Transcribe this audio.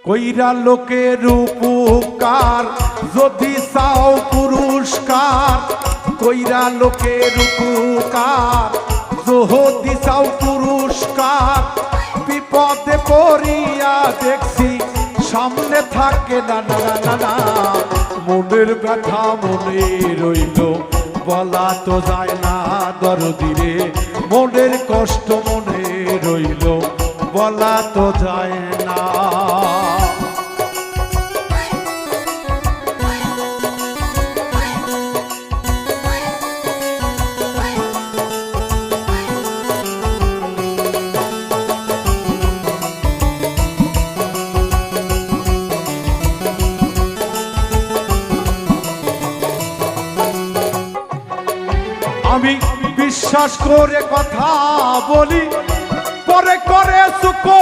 কইরা লোকের উপকার যদি চাও পুরস্কার, কইরা লোকের উপকার যদি চাও পুরস্কার, বিপদে পড়িয়া দেখছি সামনে থাকে না না না না। মনের ব্যথা মনে রইল বলা তো যায় না দরদিরে, মনের কষ্ট মনে রইল বলা তো যায় না। আমি বিশ্বাস করে কথা বলি, পরে করে সুকো